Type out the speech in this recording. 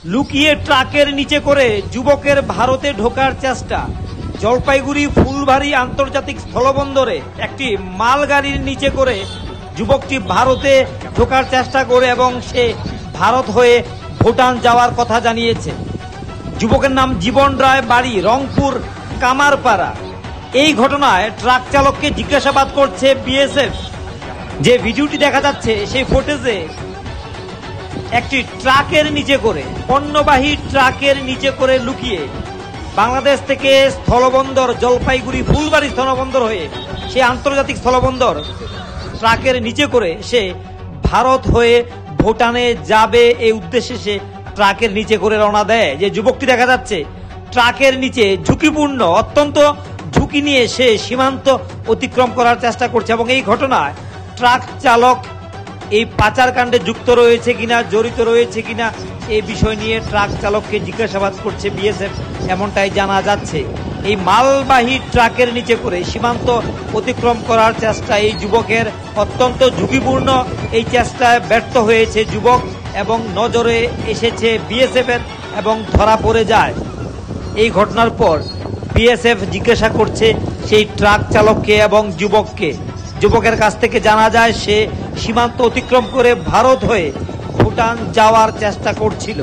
লুকিয়ে ট্রাকের নিচে করে যুবকের ভারতে ঢোকার চেষ্টা। জলপাইগুড়ি ফুলবাড়ী আন্তর্জাতিক স্থলবন্দরে একটি মালগাড়ির নিচে করে যুবকটি ভারতে ঢোকার চেষ্টা করে এবং সে ভারত হয়ে ভুটান যাওয়ার কথা জানিয়েছে। যুবকের নাম জীবন রায়, বাড়ি রংপুর কামারপাড়া। এই ঘটনায় ট্রাক চালককে জিজ্ঞাসাবাদ করছে বিএসএফ। যে ভিডিওটি দেখা যাচ্ছে সেই ফুটেজে একটি ট্রাকের নিচে করে, পণ্যবাহী ট্রাকের নিচে করে লুকিয়ে বাংলাদেশ থেকে স্থলবন্দর জলপাইগুড়ি ফুলবাড়ী স্থলবন্দর হয়ে সে আন্তর্জাতিক স্থলবন্দর ট্রাকের নিচে করে সে ভারত হয়ে ভুটানে যাবে, এই উদ্দেশ্যে সে ট্রাকের নিচে করে রওনা দেয়। যে যুবকটি দেখা যাচ্ছে ট্রাকের নিচে ঝুঁকিপূর্ণ, অত্যন্ত ঝুঁকি নিয়ে সে সীমান্ত অতিক্রম করার চেষ্টা করছে এবং এই ঘটনায় ট্রাক চালক এই পাচারকাণ্ডে যুক্ত রয়েছে কিনা, জড়িত রয়েছে কিনা এই বিষয় নিয়ে ট্রাক চালককে জিজ্ঞাসাবাদ করছে বিএসএফ, এমনটাই জানা যাচ্ছে। এই মালবাহী ট্রাকের নিচে করে সীমান্ত অতিক্রম করার চেষ্টা এই যুবকের অত্যন্ত ঝুঁকিপূর্ণ। এই চেষ্টায় ব্যর্থ হয়েছে যুবক এবং নজরে এসেছে বিএসএফ এর এবং ধরা পড়ে যায়। এই ঘটনার পর বিএসএফ জিজ্ঞাসা করছে সেই ট্রাক চালককে এবং যুবককে। যুবকের কাছ থেকে জানা যায় সে সীমান্ত অতিক্রম করে ভারত হয়ে ভুটান যাওয়ার চেষ্টা করছিল।